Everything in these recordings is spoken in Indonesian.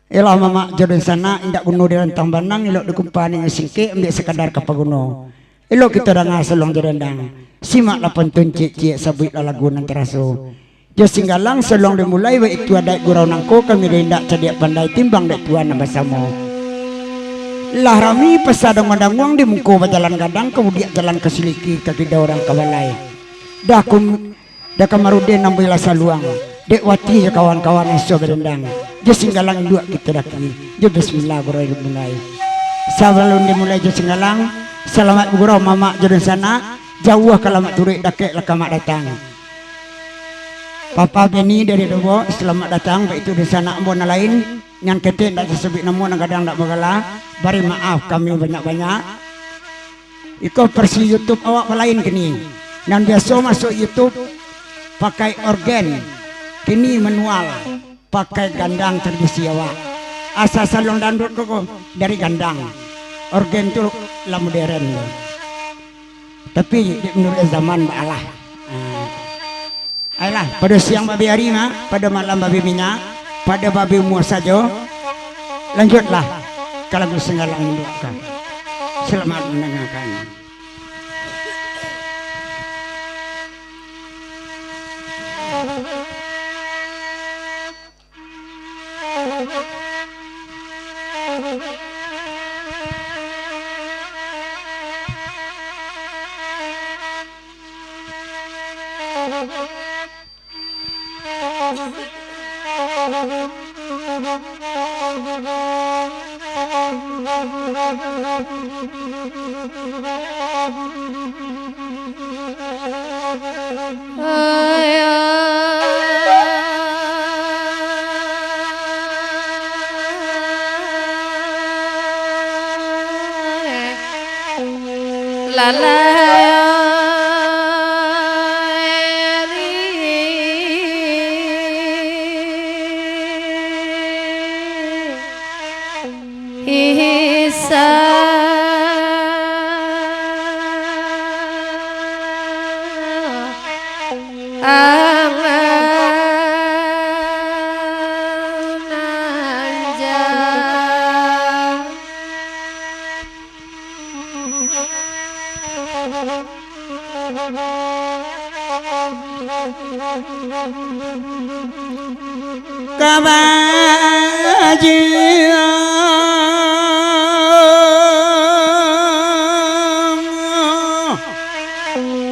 Elah mama jodoh sana indak bunuh di rantang banang ilok dikumpani singke ambil sekadar kapaguno. Ilok kita dah ngaselong jerendang. Simak lapan tuncik cie sabuit lagunan teraso. Jo singgalang selong dimulai wa itu ada gurau nangko kami rendak cadiak pandai timbang dek tuan nambasamo. Lah rami pesadang mandangwang di mungko berjalan gadang kemudian jalan ke siliki kaki orang kawalai. Dah kamarudin nambila saluang. Dek wati ya kawan-kawan yang sudah berendang. Jo singgalang dua kita daki. Jo bismillah gurau dimulai. Sebelum dimulai jo singgalang, selamat gurau mama jodoh sana. Jauh kalamat turik dakek lakamak datang. Papa Beni dari Dobo selamat datang. Baik itu di sana ambon lain. Ngan ketik tak disebut namun kadang tak bergalah. Bari maaf kami banyak-banyak. Iko versi YouTube awak lain kini. Nan biasa masuk YouTube pakai organ. Kini manual pakai gandang tradisi awak. Asal salon dandut kok dari gandang. Organ tu lah modern. Tapi menurut zaman Allah. Ayolah, pada siang babi hari pada malam babi minyak, pada babi umur saja. Lanjutlah kalau senggalang doakan. Selamat mendengarkan. La la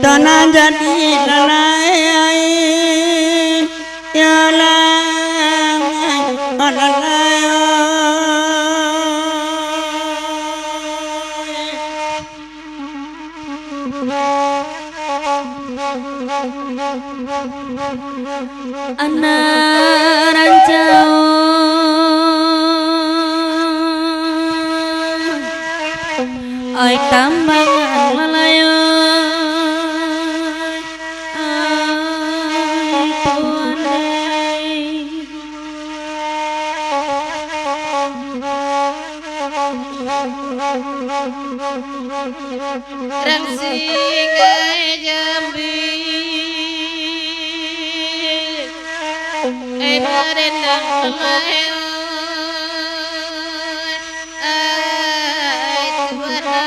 tanah jadi tanah ya anak rancau oi kambangan lalayo ai tuandai ramsing jambi rendang mayo ai tuana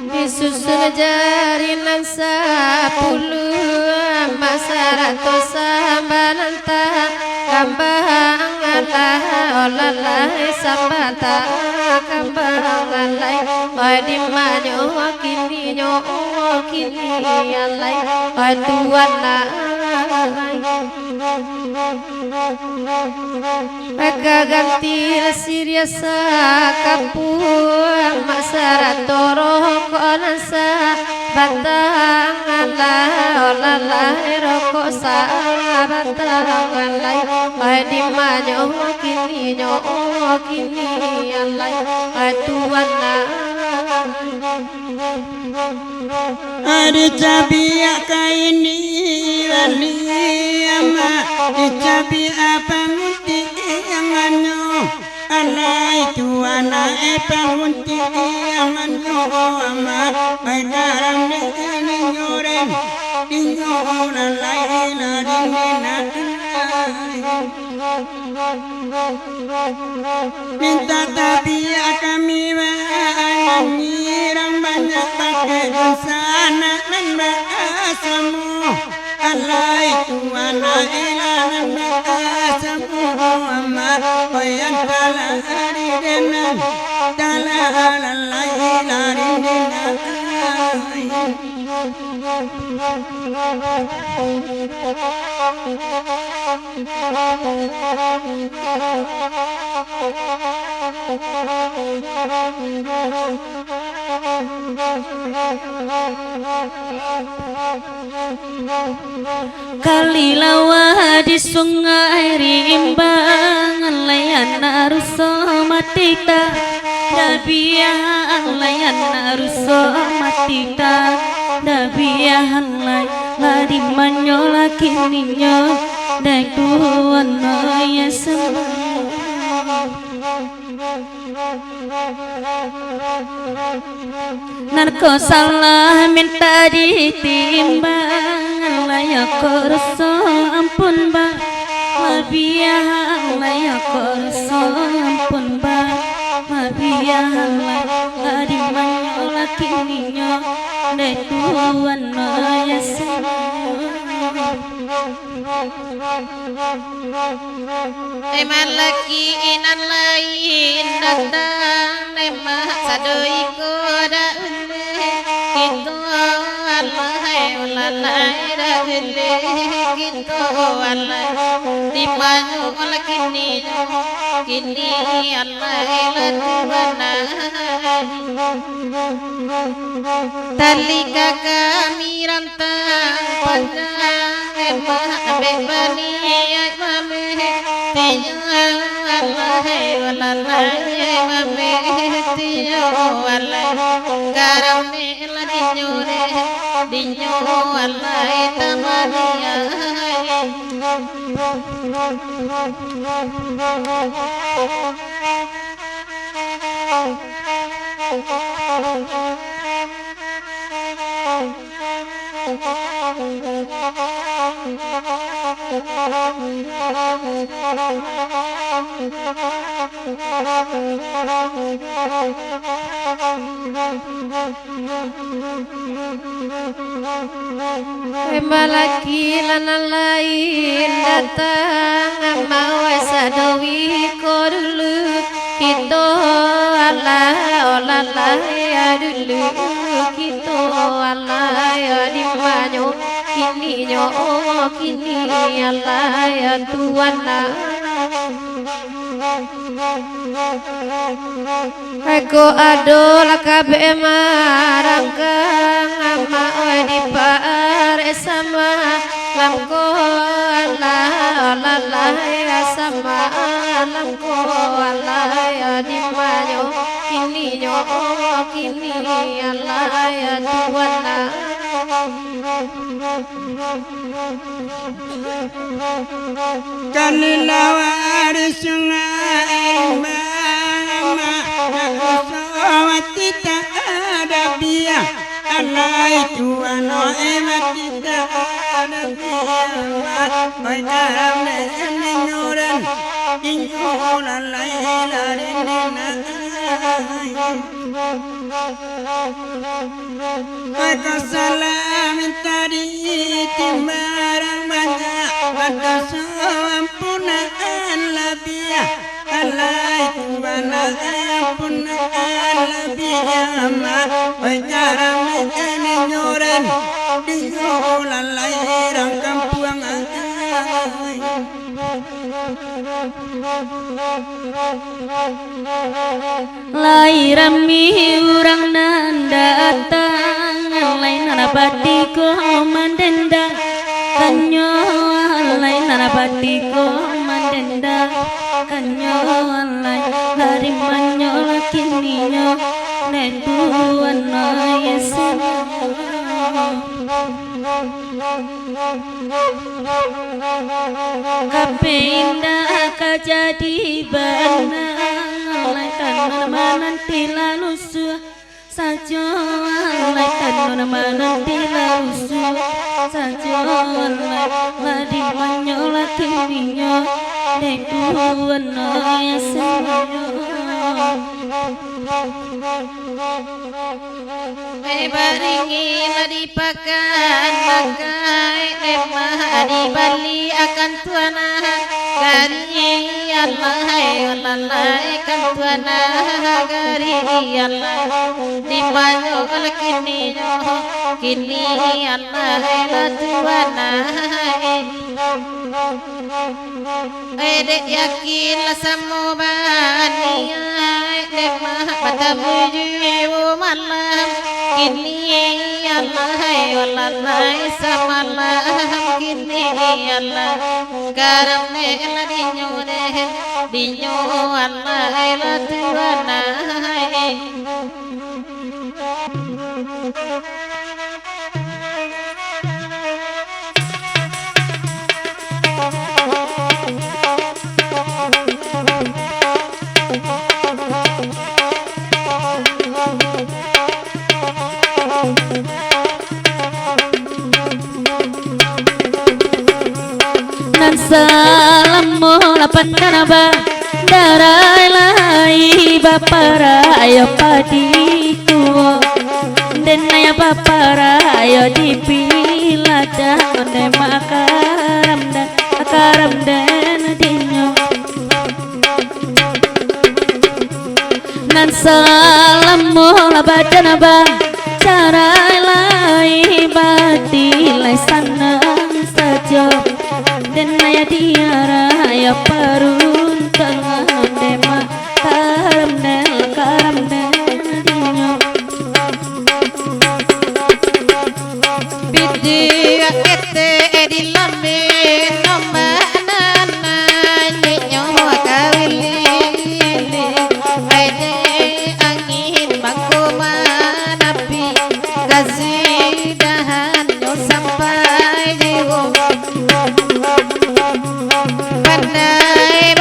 disusun jari nan 10 masarato sambananta kambangan olalai sambata kambangan lai oi dimanyo kini alai oi tuana maka ganti siriasa kampung masarato rokonasa batangan olalai rokok sabatangan lai oi dimanyo kini alai oi tuana ada cabiya kaini wali ama cabi apa muti yang anu alai tuana epangunti aman ama baikaram ni nyoren dinyoran laila dinena minta tabia kami menyiram banyak pakai sana dan berasamu alai tuana ilanan berasamu amma bayan tala aridenan tala laila dinena Kalilawa di sungai rimbangan layan aruso matita dabiah layan aruso matita dabiah lari manyola kininyo dai tuan ya narko salah minta ditimbang layak korso ampun ba mabiah layak korso ampun ba mabiah lari manyola kininyo dai tuan ya eman laki inan lain datang emak sadoi koda ule itu alai ulalai da ule gitu alai dimanyu kini alai latubana talika kami rantang padang emak bebani mame tiyo alai ulalai mame tiyo alai karame la dinyo alai tamania malaki lana lain datang mau sadowi ko dulu kita Allah olallah ya dulu kita Allah ya dimanyo kini Allah ya tuana aku adol kabe marangkang ama di par sama lamko Allah ya sama lamko Allah ya dimanyo kini Allah ya tuana Kalilawar sungai mama Sawatita ada biya alai tuano ematita ada biya Oi karam nenyoran inyoran laila renena Maka salam tadi timbarang banyak Maka sampunaan labiah Alai tuana ampunaan labiah Oi karam nenyoran dinyolan lairang kampuang Lairami urang datang lain narapati ko mandenda kanyo lain narapati ko mandenda kanyo lain hari manyo lakininyo netuan yesen kape indah kajadi benang alai tanun mananti lalusu sajo alai tanun mananti lalusu sajo alai ladi manyola kiniyo deduan ya semuanya baringi madipakan makai demah di Bali akan tuana gari Allah walalai kan tuana gari Allah di manyo kini Allah la tuana dek yakin la samobani demah patabuju malam kini Allah walalai samalam kini Allah garam la dinyo Allah la tuana nan salam lapan kanaba darai lai bapara ayo padiku denaya bapara ayo dipilada onde makaram dan dinyo nan salam lapan ba darai lai batilai sanang saja denaya diara ya parun tengah dema karam dinyo bidi ete di lambe nomana ninyo kawili aide angin makoma napi gazidahan no sampai jiwo pandai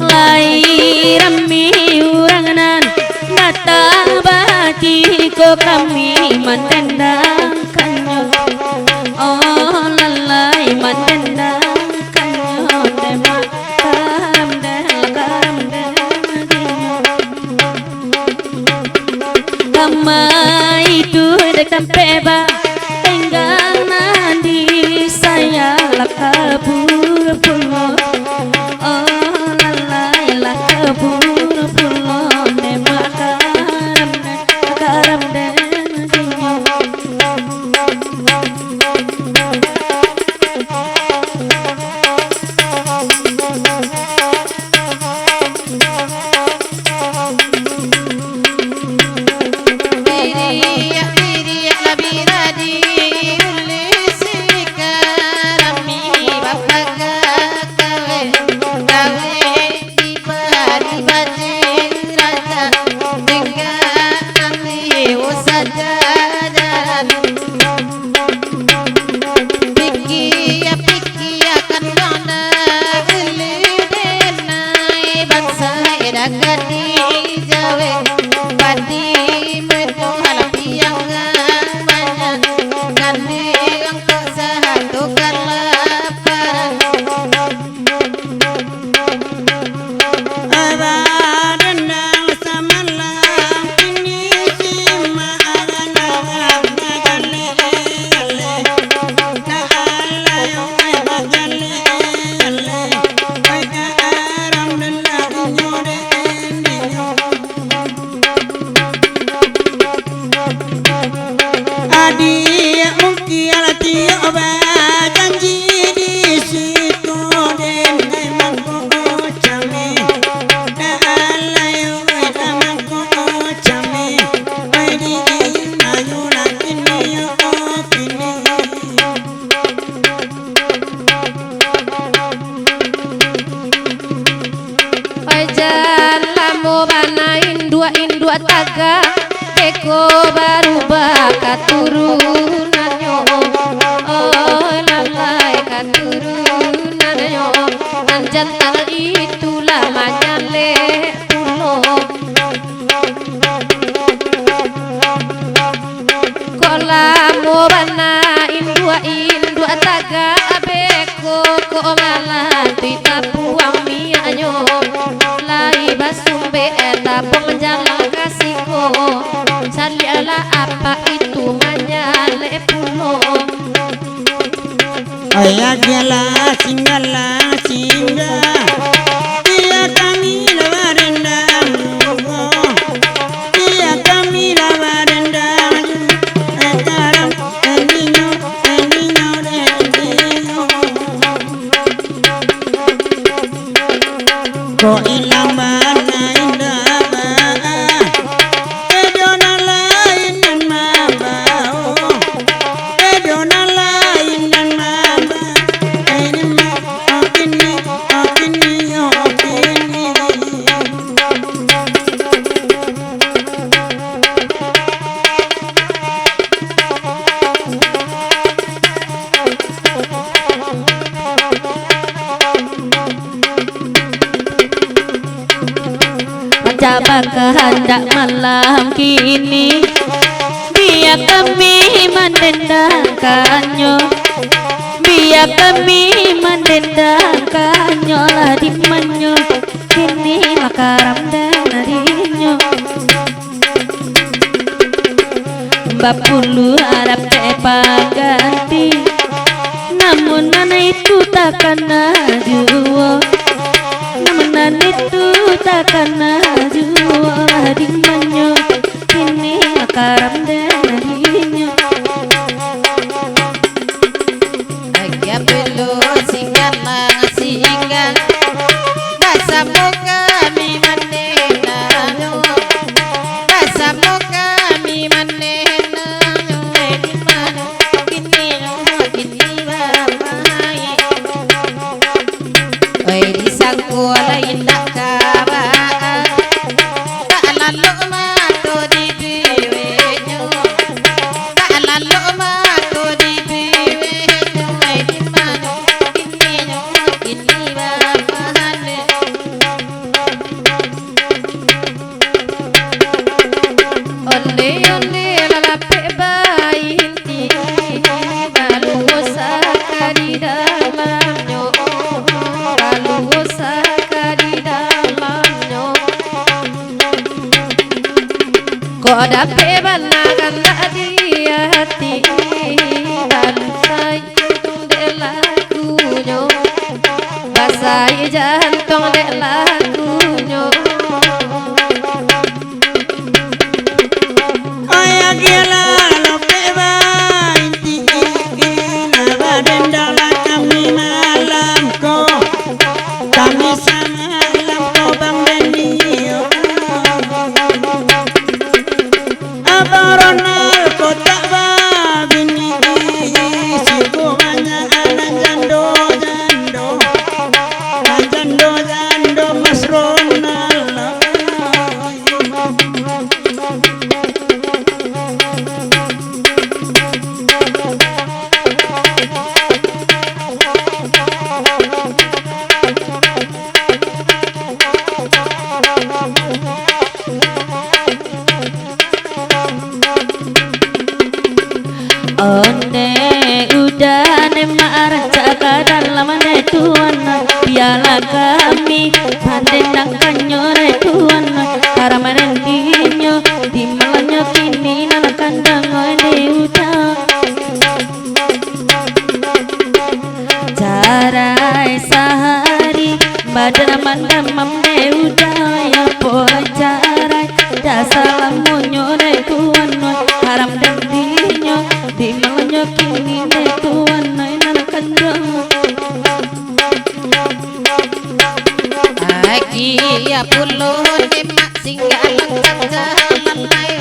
Lai rami urangan mata baki ko kami mendendangkannya. Oh lalai mendendangkannya demak karam kamai itu dekat peba tenggang nandi saya lah kabur pulau. Oh lalai lah kabur pulau demak karam indua taga eko baru baka turunannya. Oh lalai katurunannya anjan tanah itulah majale pulau. Kolamo bana indua taga abeko ko malanti tapuang mianyo lai basumbe eta penjalan kasihko saliala apa itu manyale pulo. Ayah singgala singa dia kami lawarendang dia kami lawarendang ekaram endinyo ko ilang mana indah bedona lain dan mabao bedona lain dan mabao ini mah okini Mencapai kehendak malam kini biar kami mendendangkannya, biar kami mendendangkannya lah di manyo kini makaram darinya. Mbak pulu harap cepat ganti, namun nana itu takkan najwa. Namun itu takkan najwa di manyo kini makaram darinya. Agak belum singgah singgah basa muka mi manenano basa muka mi manenano di mana kini bapai oi disangku lain tak kawa tak kok dapat banakan tadi hati bansai jantung dek lagunya basai jantung dek lagunya Aya gila lope bainti gila badan dalam kami malam ko kami samalam ko bang bendio abaronal ko tak babini sigo banyak anak jando jando jando jando mas Ronald onde udah nemar jaga dalam ane tuan piala kami pandendang kanyore tuan karamanen dinyo di malanyo kini nana kandang onde udah jarai sehari badan mandam mamde udah ya pola jarai dasalam munyore tuan haram dan dinyo di malanyo kini ne tuan nana kandang Aki ya pulo demak singgalan jalan lai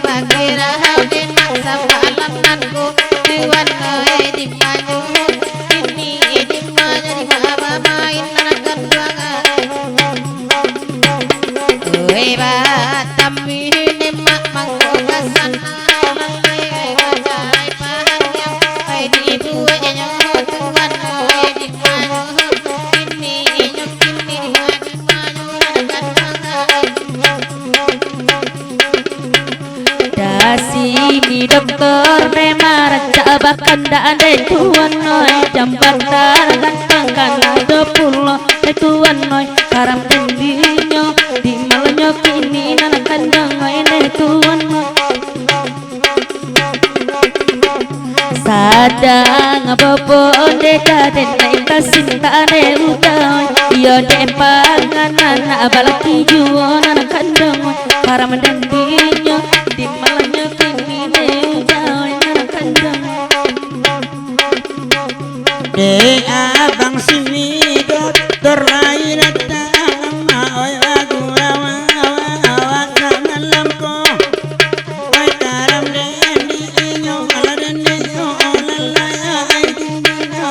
bagira demak sabalan nanku tuan di maju ini di maju di baba main nanakan duangan batambi demak mangko kasan lai bajai panjang di dua nyo tuan di maju ini nyokini di maju nanakan duangan dasi mi dokter memar cabakan ade tuan noy jambatan ganteng kana 20 tuan noy karam tendinyo di malanyo kini nana kandang ne tuan noy sadang bobo dekaden naik kasintane utai yo dempangan abalaki juo nana kandang karam tendinyo di malanyo kini ne utai nana kandang de abang sini dokter lain datang oi aku awa malam ko oi taram den di nyo ala den di nyo ala ai di nyo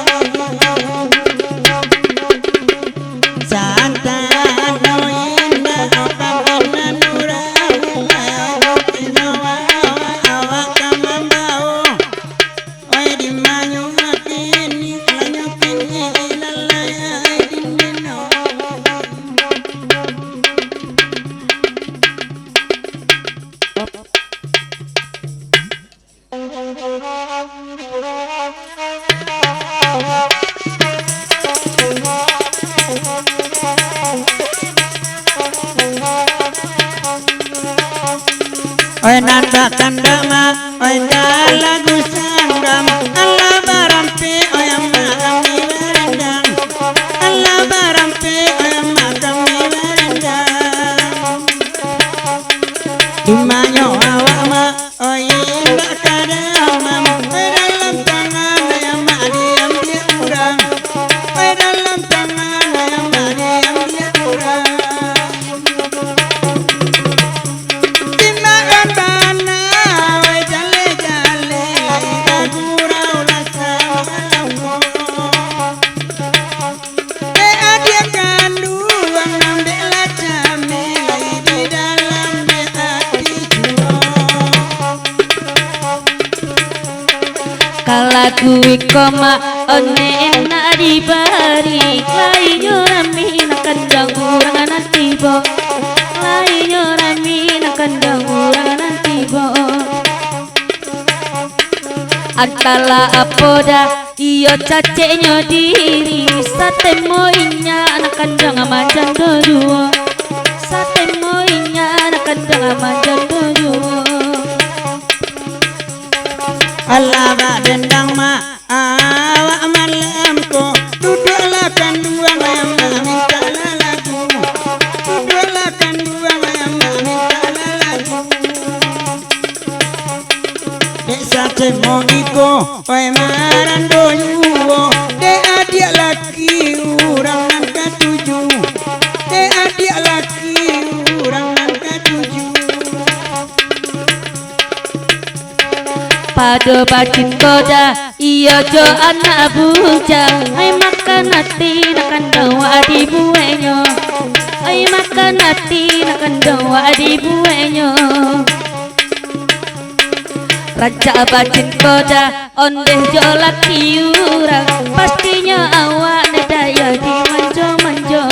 santa no inda apa manura awa kamambao oi di manyo kini lanyo kini lalaya di nino oi nanda kandama oi lagu sanggam Allah barampi oi amma kami berendang Allah barampi oi amma kami berendang Imanyo awak ma oi indah kadamam oi dalam tangan oi amma diam dia urang oi dalam tangan oi amma diam dia urang Timakan bana oi jale jale lai gurau lasam malamko adia kandungan nambe lacame lai di dalam de hati juo kalaku koma one enak dibari lai nyorami nak kandang urang tiba lai nyorami nak kandang urang tiba antala apoda iyo caceknya diri sate moinya anak kandang manjang dua sate moinya anak kandang manjang dua cemo iko oi marando yuwo de adik laki urang nan katuju de adik laki urang nan katuju pada bacin koda iya jo anak bujang ai makan hati nakan dawa di buenyo ai makan hati nakan dawa di buenyo raja bacin koda ondeh jo laki urang pastinya awak ne daya di manjo-manjo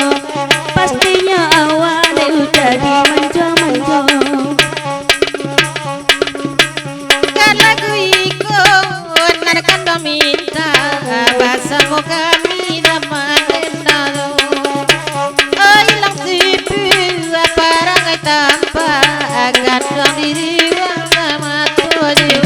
pastinya awak ne udah di manjo-manjo lagu iko narkan dominta bahasa mo kami naman endado ay lang tipu parang tampa agad lang diriwang sama tuju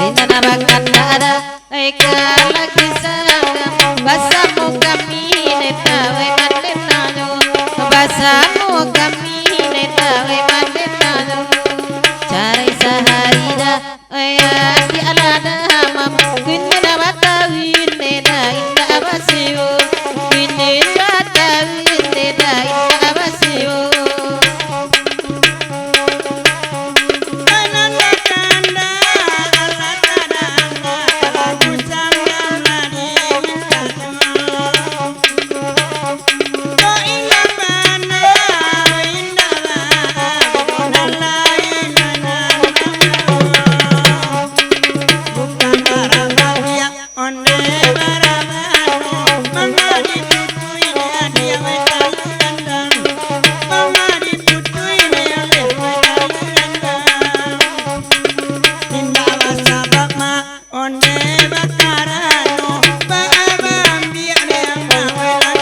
ay nanabakan dada ay kalaki sana bahasa mo kami netawe mandendado bahasa mo kami netawe mandendado cari sehari dah ayat di alada hamam kini dapat tawin neda indah abasiu kini dapat tawin neda indah abasiu kanan kanda ala tada lagu sambil nadi minta ko ila mana indah lain bukan barabaya onde barabano mangadi putui dia wetan landang mangadi putui dia wetan landang indah sabab ma onde bakarano baabam dia yang wetan kurang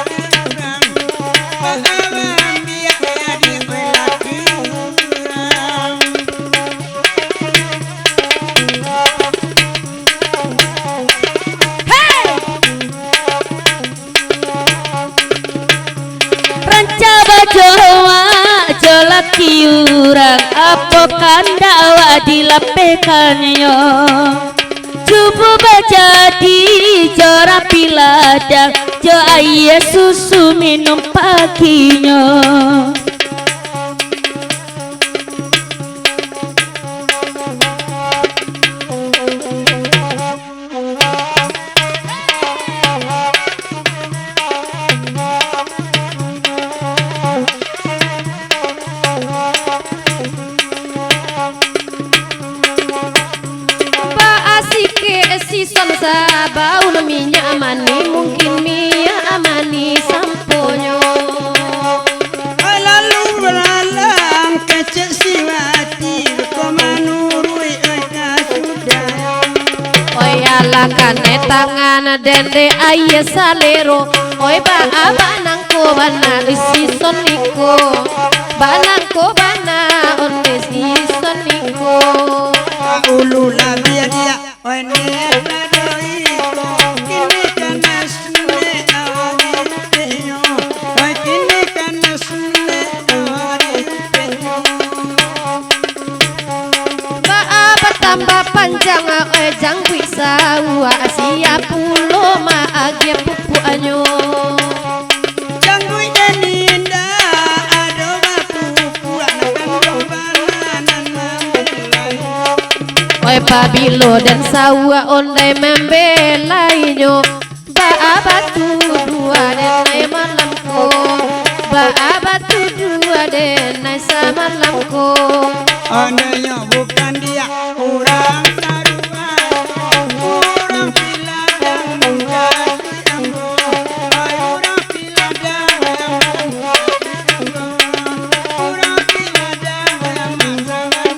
baabam dia wetan kurang ranca bajowa jolaki urang apa kandawa dilapekannya cubu bajadi jora piladang jo aye susu minum paginya season sabau minyak amani mungkin minyak amani samponyo lalu beralang kecek siwati komanurui eka sudah oi ala kane tangan dende aye salero oi ba abanangko bana season niko banangko bana onde season niko ulu la dia dia oi ne ladoi kini kana sune awari penyo oi kini kana sune awari penyo ba apa tambah panjang jang bisa wa asia pulo ma agia pupu anyo janggui deninda ado bapu anak bananan membelai oi pabilo dan sawa ondai membelainya ba abatu dua denai malamku ba abatu dua denai samalamku andainya bukan dia orang taruhan orang piladang menjadi anggo orang piladang yang anggo orang piladang yang sangat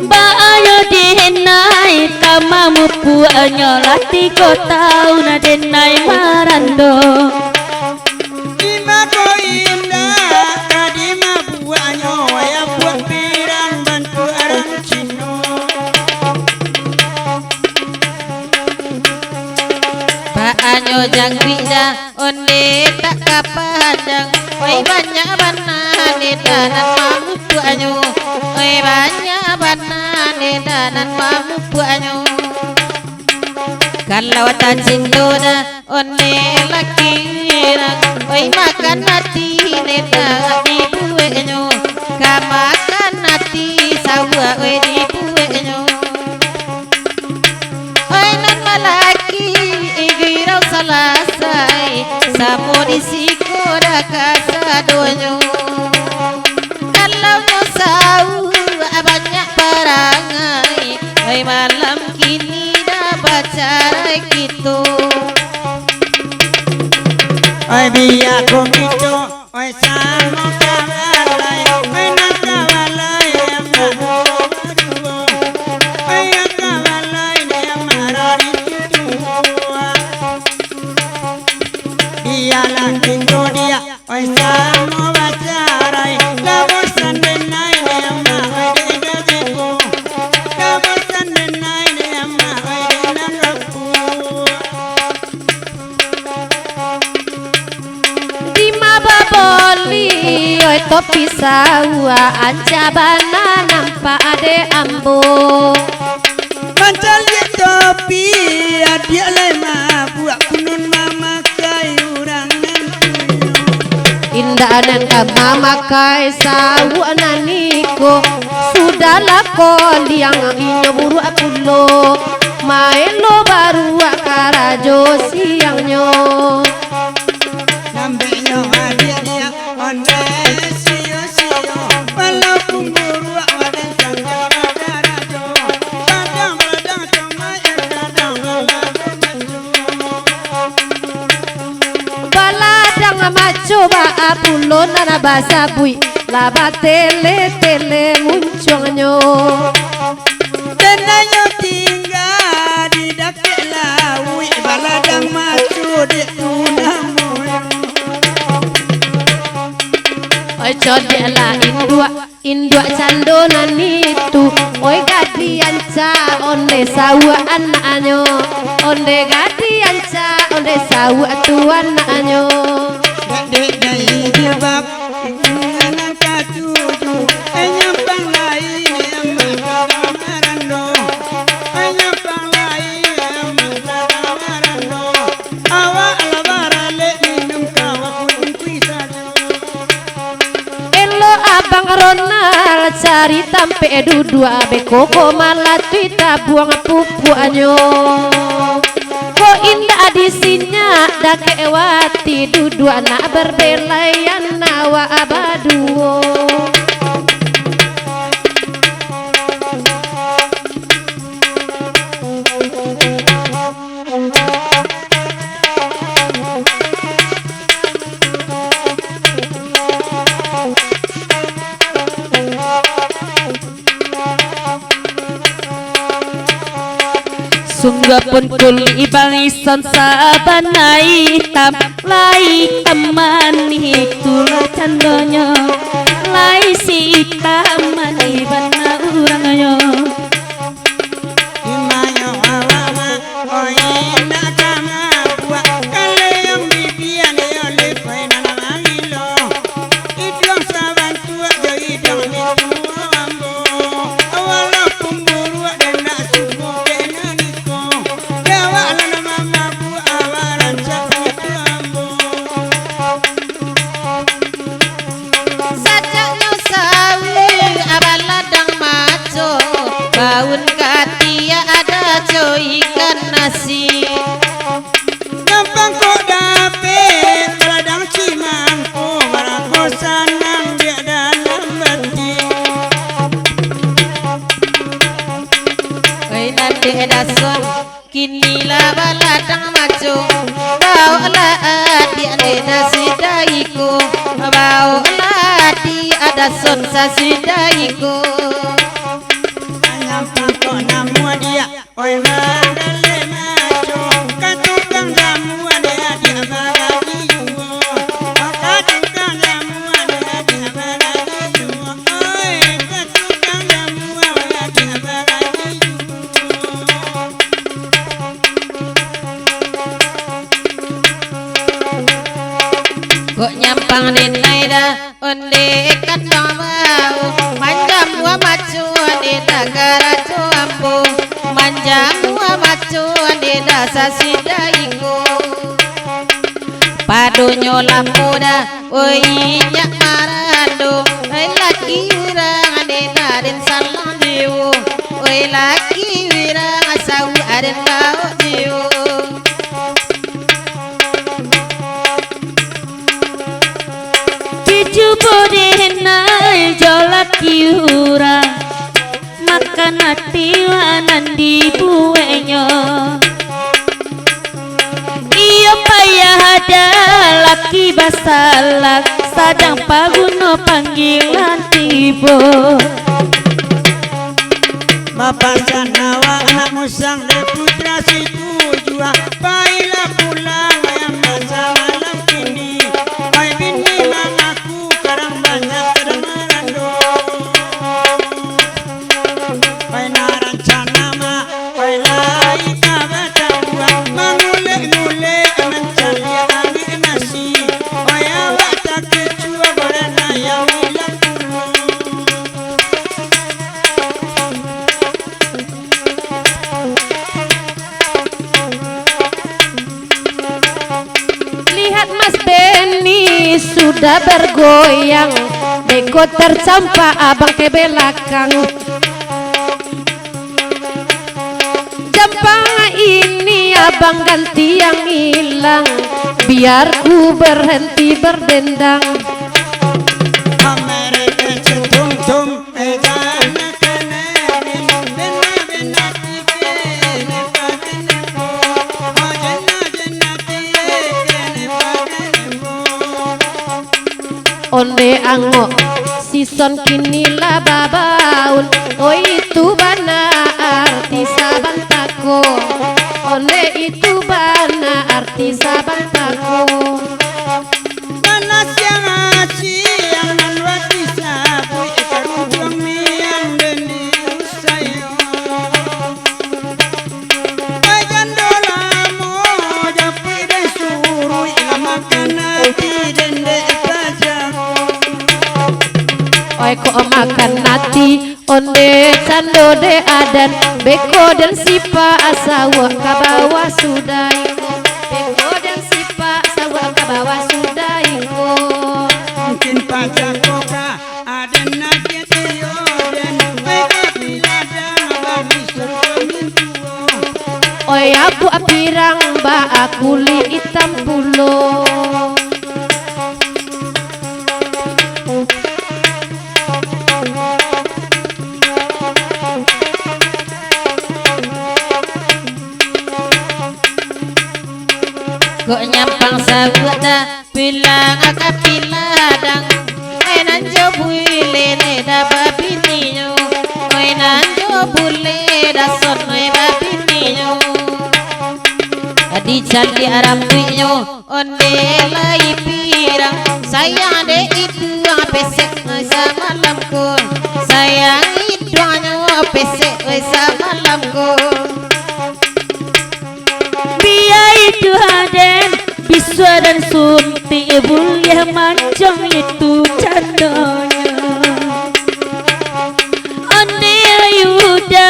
ba ayo denai kamamu puanyo lati ko tau na denai marando Dima ko indah kadima buahnya waya buat oi banyak banane danan mamu puanyo oi banyak banane danan mamu puanyo kalau tak cintona onne lakira oi makan hati neta di buenyo kamakan hati sawa oi di buenyo oi nan malaki igirau salasai samodisi koda kasadonyo kalau mau sau banyak barangai oi malam kini dah baca gitu oi biya komito oi samo kawalai oi na kawalai oi kawalai dia marari tuwa dia langking dia oi samo bacarai la bosan denai dia ma oi de deko la bosan denai dia ma oi de nangku Boli oi topi sawa ancabana nampak ade ambo Mancal dia topi adia lema buat kunun mama kai urang indah nan mama kai sawa naniko sudahlah koliang inyo buru apulo maelo baru akarajo siangnya nambenya adia dia onde sio sio walaupun buru awadan sanjara darajo kadang kadang cuma kadang baladang macoba apulo nana basa bui laba tele tele muncungnya tenanya tinggal di dakek lawi baladang macu di tunamu oi codela indua candonan itu oi gadian ca onde sawa anaknya onde gadian ca onde sawa tuan anaknya dek dai jilbab anak katuju enyapang lain marando enyapang lain marando awa alabara le minum kawa kuisa elo abang Ronald cari tampe dudua be koko malah tuita buang pupu anyo ko indah adisinya dake ewati dudua nak berbelayan nawa abaduo Sungguh pun kuli bangison sabanai tam lai teman itulah candonya lai si taman ibana urangnya imayo awama oye nakama buat kale yang bibian ole pena nangilo idong saban tua jadi dong itu ambo awala kumburu dan nak suku kenaniko dewa lana mama bu awalan capu ambo sajaknya sawi abaladang maco baun katia ada coy ikan nasi gampang kok dapet ladang cimangku marako sanang dia dalam bati oi nanti edason kini lah baladang maco bau lah dia nasi daiko bau lah di ada son sasi daiko gampang kok namu dia oi mandale maco katukang jamu dia dia bagati yuo katukang jamu dia dia bagati yuo oi katukang jamu dia dia bagati yuo kok nyampang nenda Aida onde kadamau manjam wa macu ade dagara cuampu manjam wa macu ade dasa sidaiku padonyo lamuda oi nyak marando ai laki urang ade daden salon dewo oi laki wirang asau aden bau dewo Bodenai jolat kiura makan atiwanan di buenyo iya payah ada laki basalak sadang paguno panggilan tibo Mapasan nawa anak musang dan putra si tujuan baiklah pulang ayam masa malam kini baik bini mamaku karang banyak termerando baik narancana ma baik lai kabata buat mengulek-ngulek mencari angin nasi baik awak tak kecua berana yang hilang Lihat Mas Beni sudah bergoyang beko tercampak abang ke belakang Jampang ini abang ganti yang hilang biar ku berhenti berdendang Amerika cetung-tung ejana kanerin bena-bena tikene patenemo ojana-jana tikene patenemo onde angok sison kini lah babaun oh itu bana arti saban tako onde itu bana arti saban tako Panas yang aci yang menwati sapu ikarujung miang deni usayo Bajan dolamo japi dan suruh makan hati dende kajang oi kok makan nati onde cando de adan beko dan sipa asawa kabawa sudai beko dan sipa asawa kabawa sudai mungkin pajak koka ada nadia teo dan mereka biladang bagi sermin tuo oi aku apirang ba akuli hitam pulo kok nyampang sabuta bilang agak piladang mainan jobule da babiniyo mainan jobule da sonai babiniyo adi candi aram tuyo onde lai pirang sayang de itu pesek sama lamku sayang itu pesek sama lamku itu haden biswa dan sunti bulia mancong itu candonya onde yuda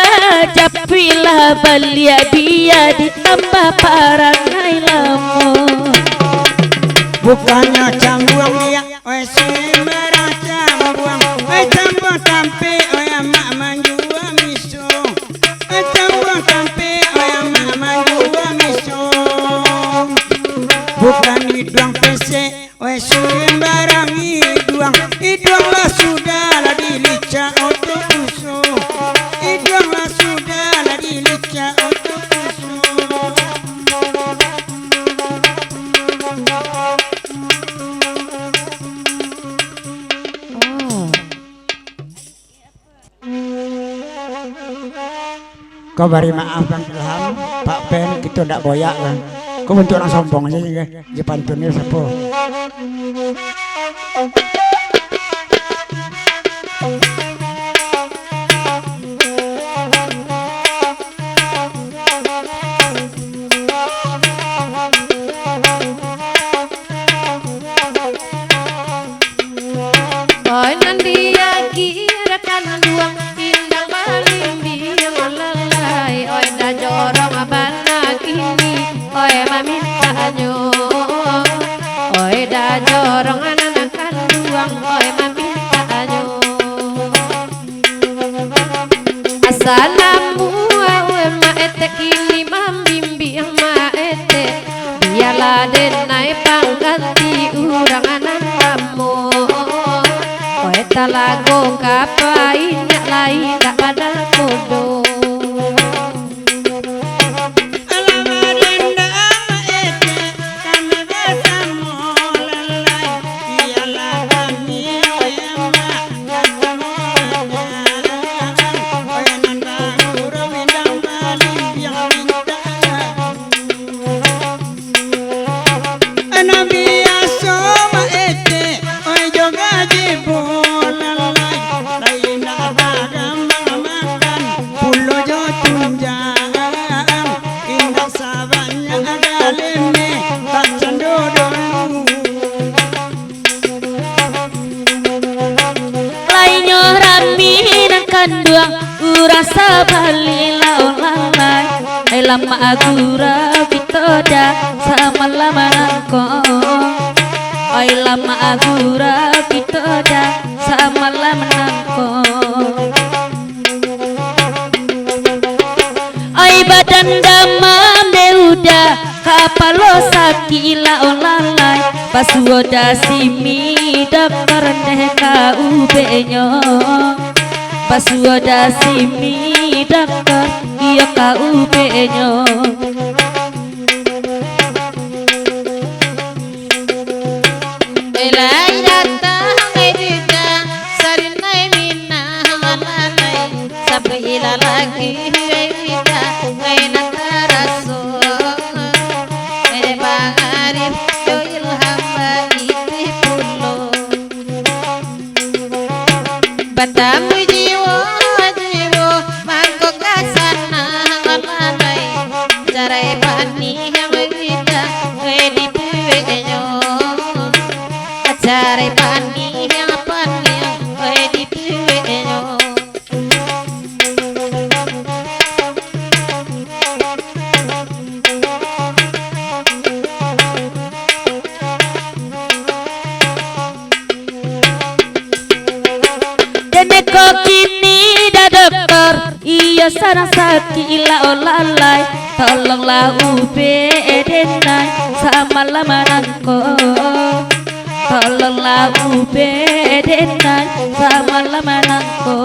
japilah balia dia ditambah parangai lamo bukannya cambuang dia wes merah cambuang cambuang tampe emak manjua miso cambuang tampe emak manjua miso bukan iduang pese wes sembarang iduang lah sudah lah dilica untuk puso iduang lah sudah lah dilica untuk puso Kau beri maaf Bang Ilham, Pak Ben kita ndak boyak kan. Kau bentuk orang sombong aja ya, di pantunnya siapa? Oi nandia kira kan luang indang balimbi lalai oi da jorong abana kini oi maminta nyo oi da jorong anak kan luang oi maminta nyo asalamu awe ma ete kini mambimbi ma ete biarlah denai pangganti urang anak kamu oi talago kapain nak lain tak pada kodo Kanduang urasa balila olalai lama agura bitoda sama lama nangko oi lama agura bitoda sama lama nangko oi badan damam deuda kapalo sakila olalai pasuoda simi daftar neka ubenyo pasuoda simi daftar iya KUP nyo Elai datang edida sarinai minna halalai sampai ilalaki edida ngaina taraso ede bangarif yo ilham iti pulo batamu jiwo mangkok kasana halalai carai pani yang edida edi puenyo Cari pani yang pani di puenyo dene kok kini dah dokter iya sarang sakila olalai tolonglah ubedenai sama lama nangko tolonglah ubedenai sama lama nangko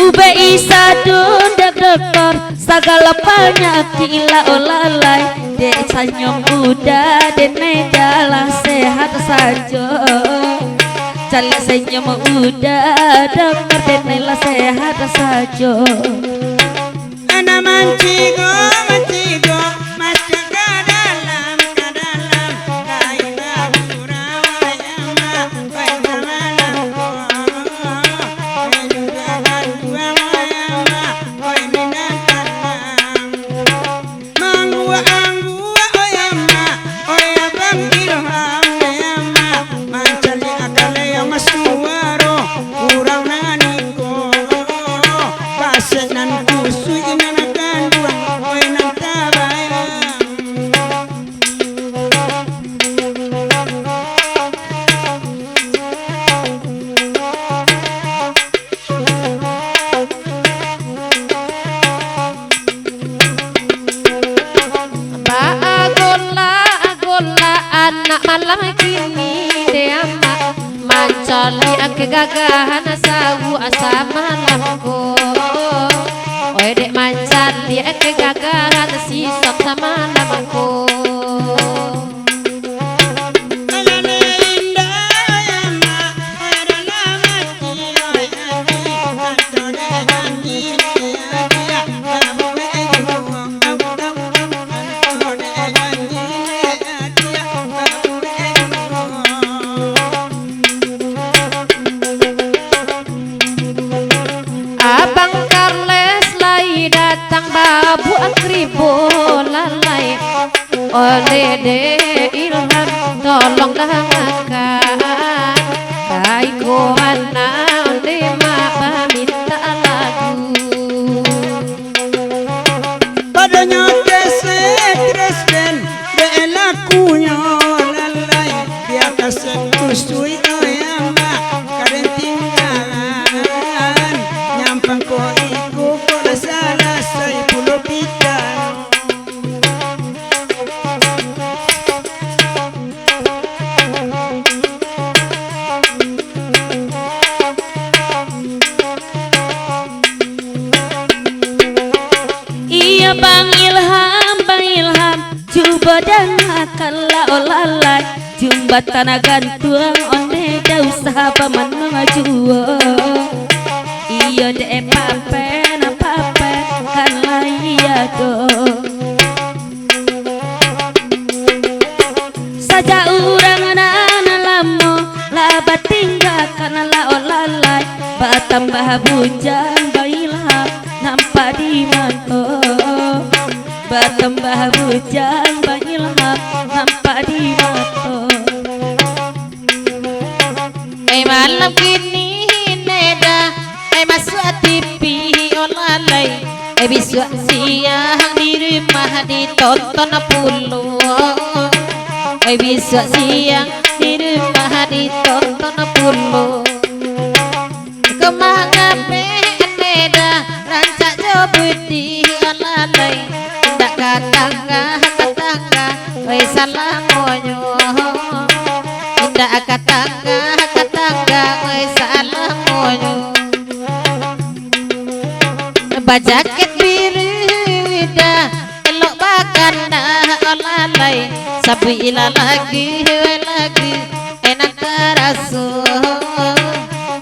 ube isa dundak dokter segala penyakit ila olalai dek sanyong udah dene dalam sehat saja calik senyum udah dokter dene lah sehat saja ana mancigo macigo masuk ke dalam kaina urawayama pasamana ko juga dua wayama oi minatan mangua angua oyama oi abang ilham oyama mancali akale yang masuaro urang naniko pasenan kusui nanakan dua oi nantabaya Agola anak malam kini deama mancali ake gagahan sawu asa malamku oi dek mancali ake gagahan si sama malamku nyolong dangakan kai koana onde mak minta lagu Padanya tres ben de lakunya lalai dia kasih kusui oyama karen tinggalan nyampang ko iku ko salah sai pulo pitan Iya Bang Ilham coba dan kala olalai jumbatan gantung onde da usaha pamanang juo iya de papen kala iya do saja urang nana lamo labat tinggalkan la olalai batambah bujang Ilham nampak di manto batambah bujang Ilham nampak di manto malam kini neda masuk TV olalai besok siang di rumah ditonton puluh besok siang di rumah ditonton puluh kemana neda rancak jobudi olalai ndak katangga wei salah monyo ndak katangga wei salah monyo bajaket biru ida elok bakanda olalai sabi ila lagi enak tarasu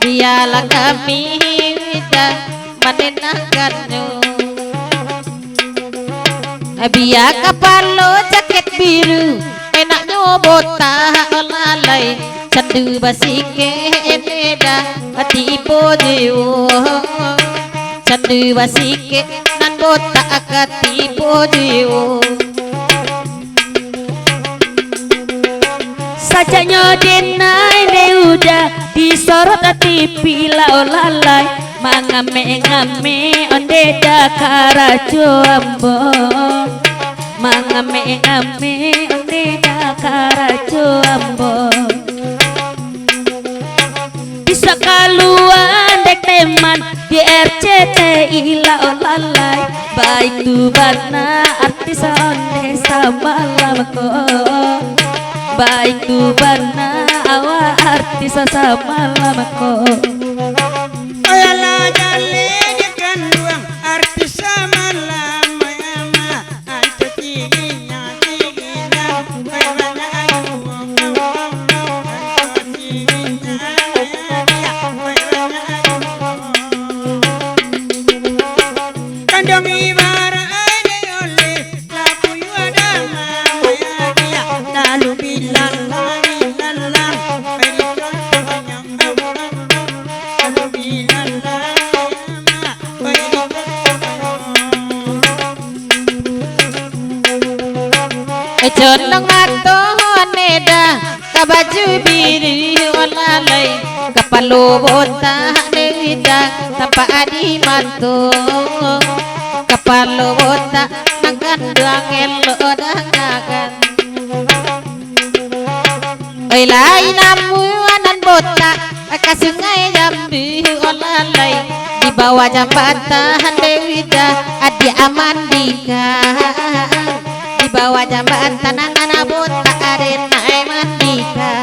dialah kami ida manenakanyo biya kapalo jaket biru enak nyobota olalai candu basike eneda hati pojewo candu basike nan bota akati pojewo saja nyodenai ne udah disorot TV la olalai mangame onde da karajo ambo mangame onde da karajo ambo bisa kaluan dek teman di RCTI la olalai baik tu bana artis onde samalam ko baik tu bana awa artis samalam ko Ayala jale di kanduang artis samalam mayama anto tiginya mayana aku anto tiginya mayana kandong ibara ade ole laku yuada mayania lalu bilang Jonong mato neda ka baju biru olalai kapalo bota neda tanpa adi mato kapalo bota nagandang elo dangakan oi lai namu anan bota ka sungai Jambi olalai di bawah jambatan Dewida adi amandika bawa jambatan anak bota arena mandika